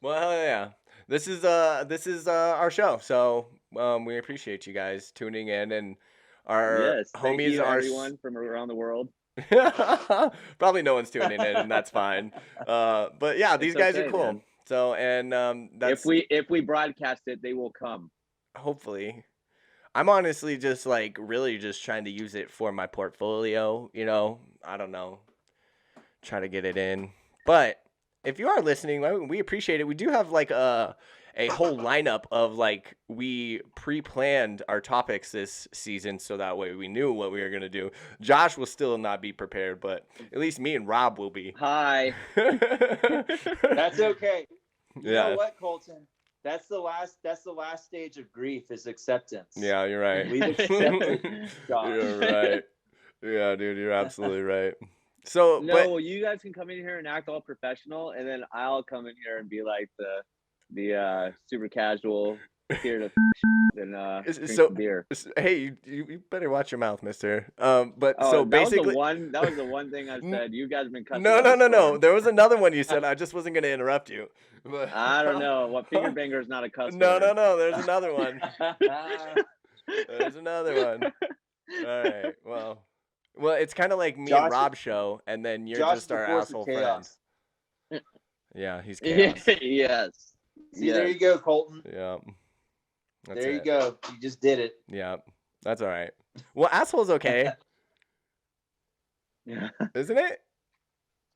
Well, yeah. This is our show, so we appreciate you guys tuning in, and our homies are everyone from around the world. Probably no one's tuning in, and that's fine. But yeah, these guys are cool. Man. So, and that's if we broadcast it, they will come. Hopefully. I'm honestly just like really just trying to use it for my portfolio, you know. I don't know. Try to get it in. But if you are listening, we appreciate it. We do have like a whole lineup of like we pre-planned our topics this season so that way we knew what we were going to do. Josh will still not be prepared, but at least me and Rob will be. Hi. That's okay. You Yeah. know what, Colton? That's the last stage of grief is acceptance. Yeah, you're right. We've accepted Josh. You're right. Yeah, dude, you're absolutely right. So, No, but well, you guys can come in here and act all professional, and then I'll come in here and be like the super casual here to and drink so some beer. hey, you better watch your mouth, mister. But Oh, so that basically, that was the one thing I said. You guys have been cutting. no. There was another one you said. I just wasn't gonna interrupt you. But I don't know. What finger banger is not a cuss No. word. There's another one. There's another one. All right. Well, it's kind of like me Josh- and Rob's show, and then you're Josh just our is the force of asshole chaos. friend. Yeah, he's chaos. Yes. See, there you go, Colton. Yeah. That's There you it. go. You just did it. Yeah, that's all right. Well, asshole's okay, Yeah. isn't it?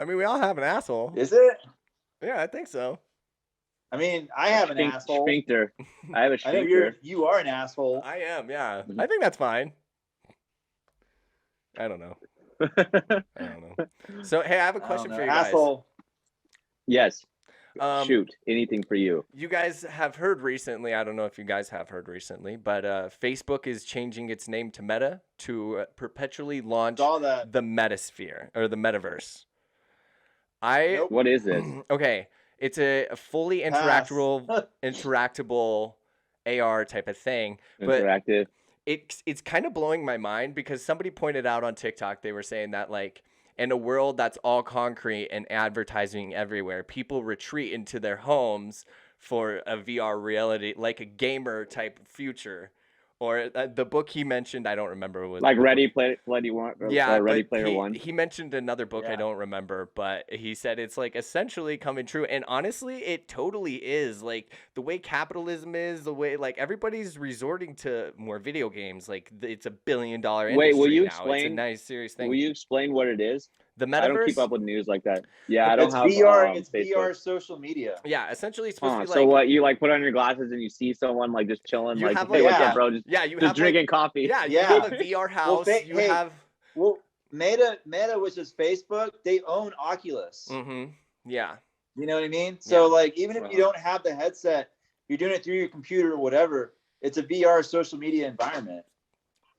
I mean, we all have an asshole. Is it? Yeah, I think so. I mean, I have an asshole. Sphincter. I have a I know sphincter. you are an asshole. I am, yeah. Mhm. I think that's fine. I don't know. So, hey, I have a question for you guys. Asshole. Yes. Um, Shoot. Anything for you. You guys have heard recently, I don't know if you guys have heard recently, but Facebook is changing its name to Meta to perpetually launch Saw that. the Metasphere or the Metaverse. I Nope. What is this? Okay, it's a fully Pass. interactable AR type of thing, but Interactive. it's kind of blowing my mind because somebody pointed out on TikTok, they were saying that like in a world that's all concrete and advertising everywhere, people retreat into their homes for a VR reality, like a gamer type future. Or the book he mentioned, I don't remember what. Like Ready Player One. Yeah, Ready but Player One. he mentioned another book I Yeah. don't remember, but he said it's like essentially coming true. And honestly, it totally is. Like the way capitalism is, the way like everybody's resorting to more video games. Like it's $1 billion industry Wait, will you now. It's a explain- nice, serious thing. Will you explain what it is? The I don't keep metaverse. up with news like that. Yeah, I don't It's have VR. It's Facebook. VR social media. Yeah, essentially it's supposed to be like. So what? You like put on your glasses and you see someone like just chilling, You like, have, hey, like- what's Yeah. up, bro? Just Yeah, you just have drinking like, coffee. Yeah, you Yeah. have a VR house. You hey, have. Well, Meta, which is Facebook, they own Oculus. Mm-hmm. Yeah. You know what I mean? So Yeah. like, even if you don't have the headset, you're doing it through your computer or whatever. It's a VR social media environment.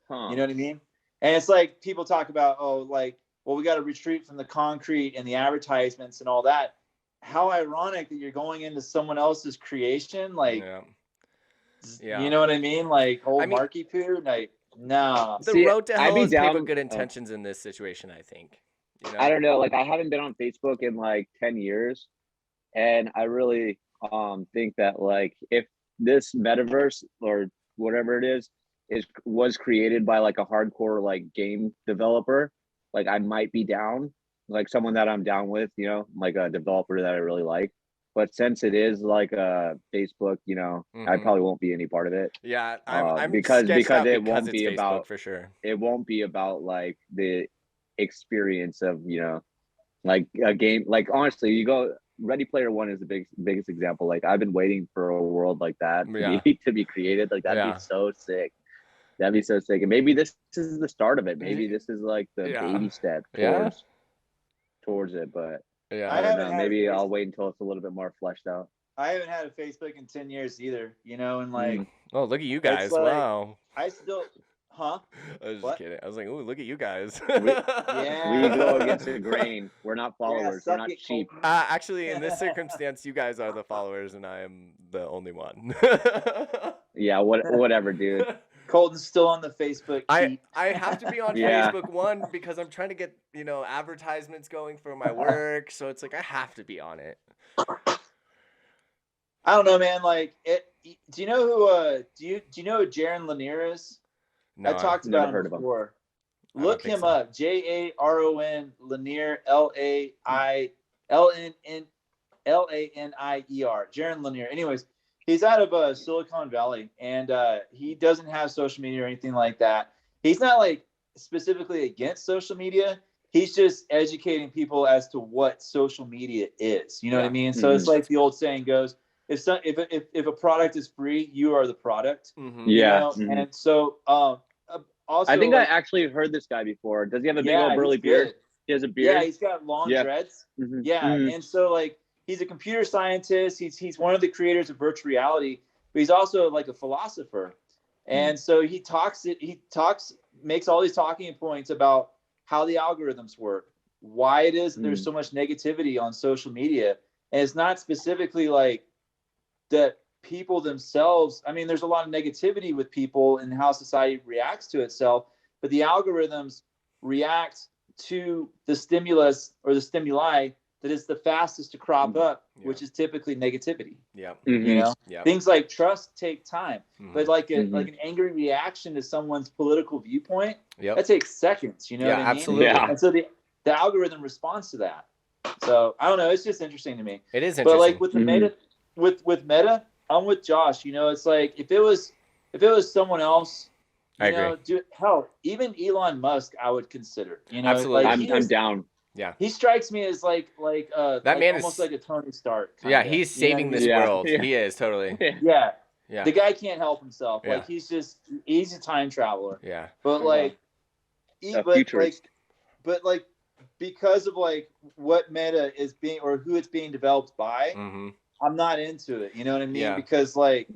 Huh. You know what I mean? And it's like people talk about, oh, like, well, we got to retreat from the concrete and the advertisements and all that. How ironic that you're going into someone else's creation, like, Yeah. you know what I mean? Like old I mean- Marky Poo, like, no. The See, road to I'd hell be is people down- good intentions in this situation, I think. You know? I don't know. Like I haven't been on Facebook in like 10 years, and I really think that like if this metaverse or whatever it is was created by like a hardcore like game developer, like I might be down, like someone that I'm down with, you know, like a developer that I really like. But since it is like a Facebook, you know, I Mhm. probably won't be any part of it. Yeah, I'm because sketched out it because won't it's be Facebook about for sure. It won't be about like the experience of, you know, like a game. Like honestly, you go Ready Player One is the biggest example. Like I've been waiting for a world like that Yeah. to be created. Like that'd Yeah. be so sick. That'd be so sick. And maybe this is the start of it. Maybe this is like the Yeah. baby step Yeah. towards it. But Yeah, I don't haven't know. had Maybe a I'll wait until it's a little bit more fleshed out. I haven't had a Facebook in 10 years either, you know, and like, Oh, look at you guys! like- Wow. I still, huh? I was just What? kidding. I was like, "Ooh, look at you guys!" Yeah. We go against the grain. We're not followers. We're suck not it, sheep. Colton. Actually, in this circumstance, you guys are the followers, and I am the only one. Yeah, whatever, dude. Colton's still on the Facebook. I have to be on Yeah. Facebook, one, because I'm trying to get, you know, advertisements going for my work, so it's like I have to be on it. I don't know, man. Like, do you know who? Do you know who Jaron Lanier is? No, I talked never about him heard of him. before. I don't Look think him so. up. Jaron Lanier. Lanier. Jaron Lanier. Anyways, He's out of Silicon Valley, and he doesn't have social media or anything like that. He's not like specifically against social media. He's just educating people as to what social media is. You know what I mean? So it's like the old saying goes: if a product is free, you are the product. Mm-hmm. You Yeah. know? And so also, I think like, I actually heard this guy before. Does he have a big old burly he's beard? good. He has a beard. Yeah, he's got long Yeah. dreads. Mhm. Yeah, Mhm. and so like he's a computer scientist. He's one of the creators of virtual reality, but he's also like a philosopher. And so makes all these talking points about how the algorithms work, why it is that there's so much negativity on social media. And it's not specifically like that people themselves. I mean, there's a lot of negativity with people and how society reacts to itself, but the algorithms react to the stimulus or the stimuli that is the fastest to crop up, which is typically negativity. Yeah. You know, things like trust take time, but like an angry reaction to someone's political viewpoint, that takes seconds. You know what I mean? Absolutely. Yeah. And so the algorithm responds to that. So I don't know. It's just interesting to me. It is interesting. But like with the Meta, with Meta, I'm with Josh. You know, it's like if it was someone else, I agree. Hell, even Elon Musk, I would consider. You know, Absolutely. like I'm down. Yeah. He strikes me as like that like man almost is like a Tony Stark. Yeah, he's saving this world. Yeah. He is totally. Yeah. Yeah. The guy can't help himself. Yeah. Like he's a time traveler. Yeah. But like, but like because of like what Meta is being or who it's being developed by, I'm not into it. You know what I mean? Yeah. Because like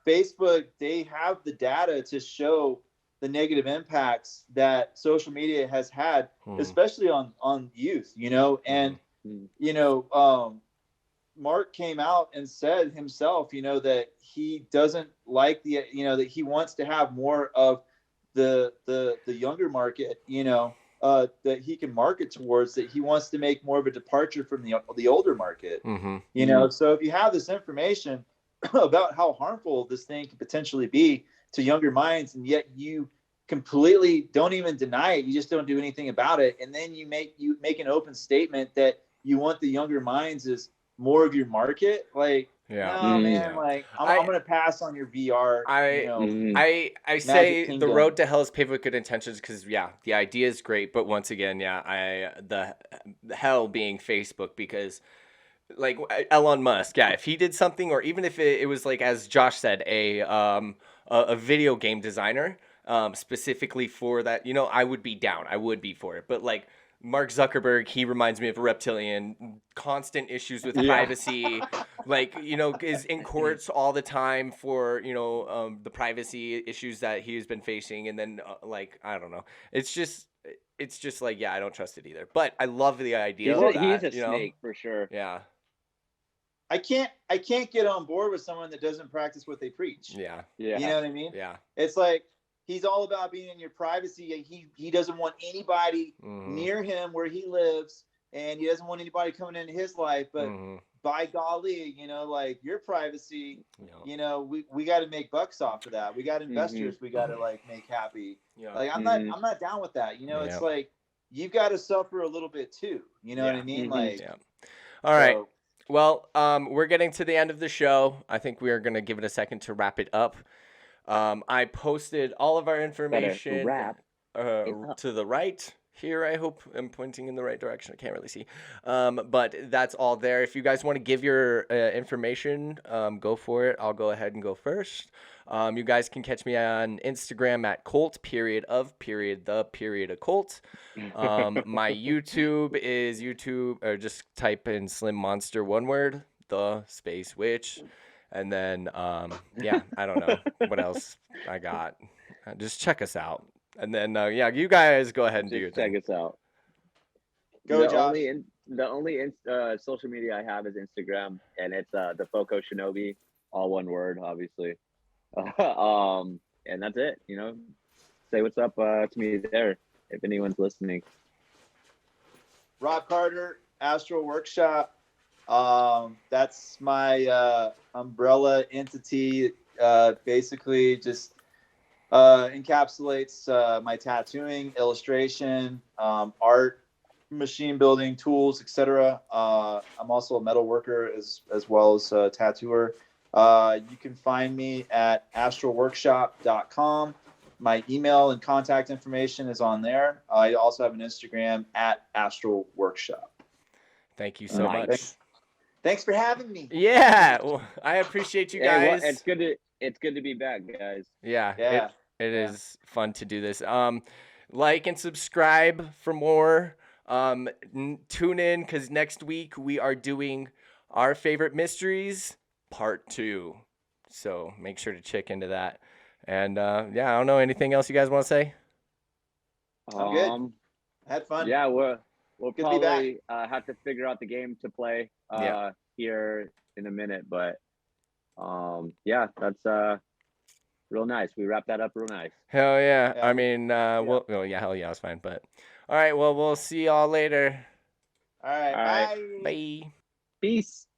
Facebook, they have the data to show the negative impacts that social media has had, especially on youth, you know, and, you know, Mark came out and said himself, you know, that he doesn't like you know, that he wants to have more of the younger market, you know, that he can market towards, that he wants to make more of a departure from the older market, you know. So if you have this information about how harmful this thing could potentially be to younger minds, and yet you completely don't even deny it, you just don't do anything about it, and then you make an open statement that you want the younger minds as more of your market, like man, like I'm gonna pass on your VR. I say the road to hell is paved with good intentions, because the idea is great, but once again, the hell being Facebook, because like Elon Musk, if he did something, or even if it was like, as Josh said, a video game designer, specifically for that, you know, I would be down. I would be for it. But like Mark Zuckerberg, he reminds me of a reptilian, constant issues with privacy, like, you know, is in courts all the time for, you know, the privacy issues that he's been facing. And then like, I don't know. It's just like, I don't trust it either. But I love the idea of that. He's a snake for sure. Yeah. I can't get on board with someone that doesn't practice what they preach. Yeah. You know what I mean? Yeah. It's like he's all about being in your privacy. He doesn't want anybody near him where he lives, and he doesn't want anybody coming into his life. But by golly, you know, like your privacy, you know, we got to make bucks off of that. We got investors we got to like make happy. Like I'm not down with that. You know, it's like you've got to suffer a little bit too. You know what I mean? Like, all right. Well, we're getting to the end of the show. I think we are going to give it a second to wrap it up. I posted all of our information to the right here. I hope I'm pointing in the right direction. I can't really see. But that's all there. If you guys want to give your information, go for it. I'll go ahead and go first. You guys can catch me on Instagram at Colt _Colt. My YouTube is YouTube, or just type in Slim Monster, one word, the space witch. And then, I don't know what else I got. Just check us out. And then, you guys go ahead and do your thing. Check us out. Go, Josh. The only social media I have is Instagram, and it's the Foco Shinobi, all one word, obviously. And that's it. You know, say what's up to me there if anyone's listening. Rob Carter, Astro Workshop. That's my umbrella entity. Basically just encapsulates my tattooing, illustration, art, machine building, tools, etc. I'm also a metal worker as well as a tattooer. You can find me at astralworkshop.com. My email and contact information is on there. I also have an Instagram at Astral Workshop. Thank you so much. Thanks for having me. Yeah, well, I appreciate you guys. It's good to be back, guys. Yeah. It is fun to do this. Like and subscribe for more. Tune in because next week we are doing our favorite mysteries part 2. So make sure to check into that. And I don't know, anything else you guys want to say? I'm good. Had fun. Yeah, we'll probably have to figure out the game to play here in a minute, but that's real nice. We wrapped that up real nice. Hell yeah. I mean, hell yeah, it was fine. But all right, well, we'll see y'all later. All right. All right. Bye. Bye. Peace.